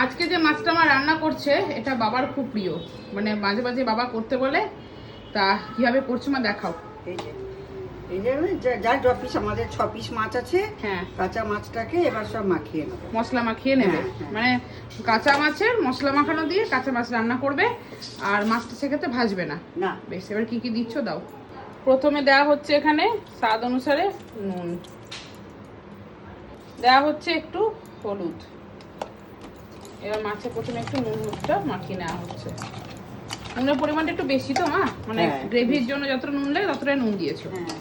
আজকে যে মাছটা আমার রান্না করছে এটা বাবার খুব প্রিয়, মানে মাঝে মাঝে বাবা করতে বলে। তা কিভাবে করছো মা দেখাও। যার 6 পিস, আমাদের 6 পিস মাছ আছে। হ্যাঁ, কাঁচা মাছটাকে এবার সব মাখিয়ে নেবো, মশলা মাখিয়ে নেবে। হ্যাঁ। মানে কাঁচা মাছের মশলা মাখানো দিয়ে কাঁচা মাছ রান্না করবে, আর মাছটা সেক্ষেত্রে ভাজবে না। না, বেশ, এবার কি কি দিচ্ছ দাও। প্রথমে দেওয়া হচ্ছে এখানে স্বাদ অনুসারে নুন, দেওয়া হচ্ছে একটু হলুদ। এবার মাছে প্রথমে একটু নুন হলুদটা মাখিয়ে নেওয়া হচ্ছে। নুনের পরিমাণটা একটু বেশি তো মা, মানে হ্যাঁ, গ্রেভির জন্য যতটা নুন লাগে ততটাই নুন দিয়েছো। হ্যাঁ।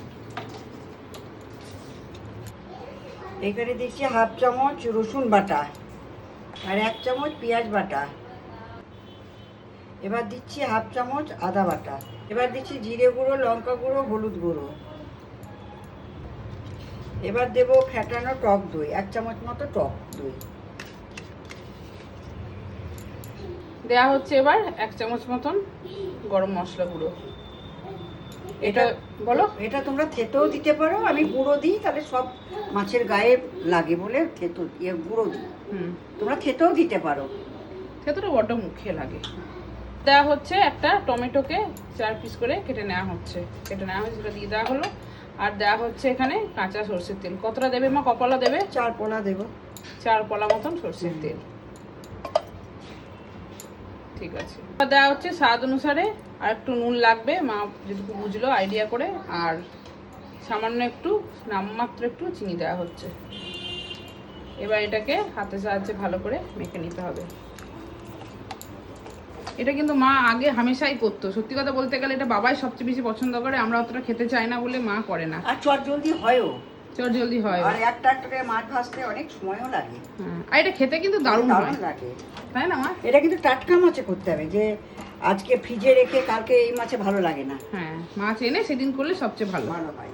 এখানে দিচ্ছি 1/2 চামচ রসুন বাটা আর 1 চামচ পেঁয়াজ বাটা। এবার দিচ্ছি 1/2 চামচ আদা বাটা। এবার দিচ্ছি জিরে গুঁড়ো, লঙ্কা গুঁড়ো, হলুদ গুঁড়ো। এবার দেব ফেটানো টক দই, 1 চামচ মতো টক দই। দেওয়া হচ্ছে এবার 1 চামচ মতন গরম মশলা গুঁড়ো। এটা বলো, এটা তোমরা থেতেও দিতে পারো, আমি গুঁড়ো দিই, তাহলে সব মাছের গায়ে লাগে বলে থেতো গুঁড়ো দিই। তোমরা থেতেও দিতে পারো। সেটা বড্ড মুখে লাগে। দেওয়া হচ্ছে একটা টমেটোকে 4 পিস করে কেটে নেওয়া হচ্ছে, সেটা দিয়ে দেওয়া হলো। আর দেওয়া হচ্ছে এখানে কাঁচা সরষের তেল। কতটা দেবে মা, কপলা দেবে? 4 পলা দেবো। 4 পলা মতন সরষের তেল, ঠিক আছে। দেওয়া হচ্ছে স্বাদ অনুসারে, আর একটু নুন লাগবে মা যেটুকু বুঝলো আইডিয়া করে, আর সামান্য একটু নামমাত্র একটু চিনি দেওয়া হচ্ছে। এবার এটাকে হাতের সাহায্যে ভালো করে মেখে নিতে হবে। এটা কিন্তু মা আগে হামেশাই করতো, সত্যি কথা বলতে গেলে এটা বাবাই সবচেয়ে বেশি পছন্দ করে, আমরা অতটা খেতে চাই না বলে মা করে না। আর চট জলদি হয়ও, চট জলদি হয়, আর একটা একটা করে মাছ ভাজতে অনেক সময়ও লাগে। আর এটা খেতে কিন্তু দারুণ লাগে, তাই না মা? এটা কিন্তু টাটকা মাছে করতে হবে, যে আজকে ফ্রিজে রেখে কালকে এই মাছে ভালো লাগে না। হ্যাঁ, মাছ এনে সেদিন করলে সবচেয়ে ভালো ভালো হয়।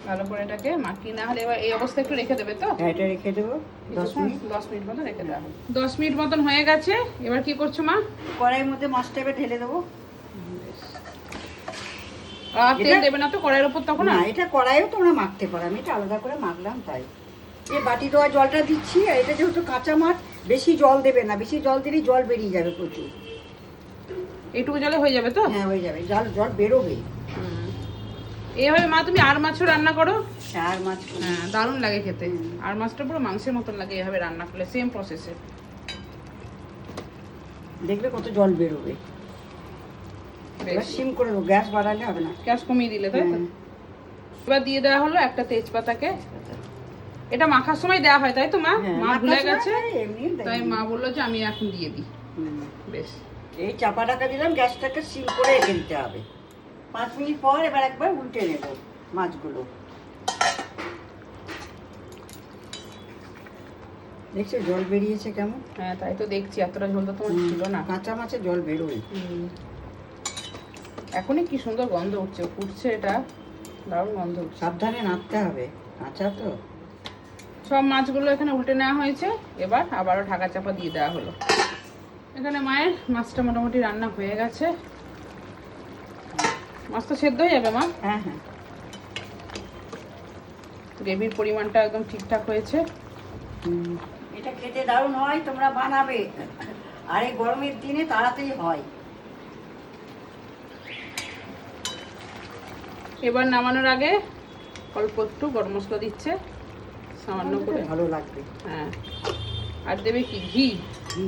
ভালো করে এটাকে মাখিয়ে না হলে এবার এই অবস্থা একটু রেখে দেবে তো? হ্যাঁ, এটা রেখে দেবো 10 মিনিট। 10 মিনিট মতন রেখে দেওয়া হবে। 10 মিনিট মতন হয়ে গেছে, এবার কি করছো মা? কড়াইয়ের মধ্যে মাছটা এবার ঢেলে দেবো। আর তেল দেবে না তো কড়াইয়ের উপর তখন? না, এটা কড়াইও তোমরা মাখতে পারো, আমি এটা আলাদা করে মাখলাম তাই। এই বাটি ধোয়া জলটা দিচ্ছি, আর এটা যেহেতু কাঁচা মাছ বেশি জল দেবে না, বেশি জল দিলেই জল বেরিয়ে যাবে প্রচুর। এইটুকু জলে হয়ে যাবে তো? হ্যাঁ, হয়ে যাবে, জল বেরোবে। এইভাবে মা তুমি আর মাছও রান্না করো? আর মাছ, হ্যাঁ, দারুণ লাগে খেতে। আর মাছটা পুরো মাংসের মতন লাগে এভাবে রান্না করলে, সেম প্রসেসে। দেখবে কত জল বেরোবে। এবার সিম করে দেবো, গ্যাস বাড়ালে হবে না। গ্যাস কমিয়ে দিলে তাই তো? এবার দিয়ে দেওয়া হলো একটা তেজপাতাকে। এটা মাখার সময় দেওয়া হয় তাই তো মা? মা ভুলে গেছে, তাই মা বললো যে আমি এখন দিয়ে দিই। বেশ, এই চাপা ঢাকা দিলাম, গ্যাসটাকে সিম করে রেখে দিতে হবে। 5 মিনিট পর এবার একবার উল্টে নেব মাছগুলো। দেখছো জল বেরিয়েছে কেমন? হ্যাঁ তাই তো দেখছি, এতটা ঝোল তো তোমার ছিল না। কাঁচা মাছে জল বেরোয়। এখনই কি সুন্দর গন্ধ উঠছে, ফুটছে, এটা দারুণ গন্ধ উঠছে। সাবধানে নাড়তে হবে, কাঁচা তো। সব মাছগুলো এখানে উল্টে নেওয়া হয়েছে, এবার আবারও ঢাকা চাপা দিয়ে দেওয়া হলো। এখানে মায়ের মাছটা মোটামুটি রান্না হয়ে গেছে। মাছটা সেদ্ধ হয়ে যাবে মা? হ্যাঁ হ্যাঁ, গ্রেভির পরিমাণটা একদম ঠিকঠাক হয়েছে। এটা খেতে দারুণ হয়, তোমরা বানাবে, আর এই গরমের দিনে তাড়াতাড়ি হয়। এবার নামানোর আগে অল্প একটু গরম মশলা দিচ্ছে সামান্য করে, ভালো লাগবে। হ্যাঁ, আর দেবে কি ঘি? ঘি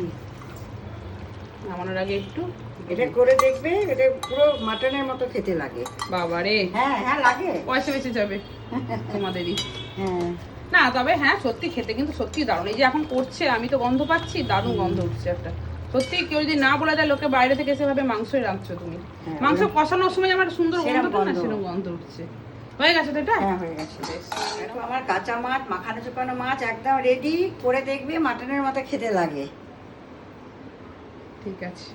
নামানোর আগে একটু। এটা করে দেখবে, এটা পুরো মাটনের মতো খেতে লাগে। বাবা রে, হ্যাঁ হ্যাঁ লাগে, পয়সা বেঁচে যাবে তোমাদেরই। হ্যাঁ। না তবে হ্যাঁ, সত্যি খেতে কিন্তু সত্যি দারুণ। এই যে এখন করছে, আমি তো গন্ধ পাচ্ছি, দারুণ গন্ধ উঠছে একটা। সত্যি কেউ যদি না বলা যায়, লোকে বাইরে থেকে এসে ভাবে মাংসই রাঁধছো তুমি। মাংস কষানোর সময় আমার সুন্দর গন্ধটা না, সেরকম গন্ধ উঠছে। হয়ে গেছে তো এটা? হ্যাঁ, হয়ে গেছে। দেখো আমার কাঁচা মাছ, মাখানো চোপানো মাছ একদম রেডি। করে দেখবে মাটনের মতো খেতে লাগে। ঠিক আছে।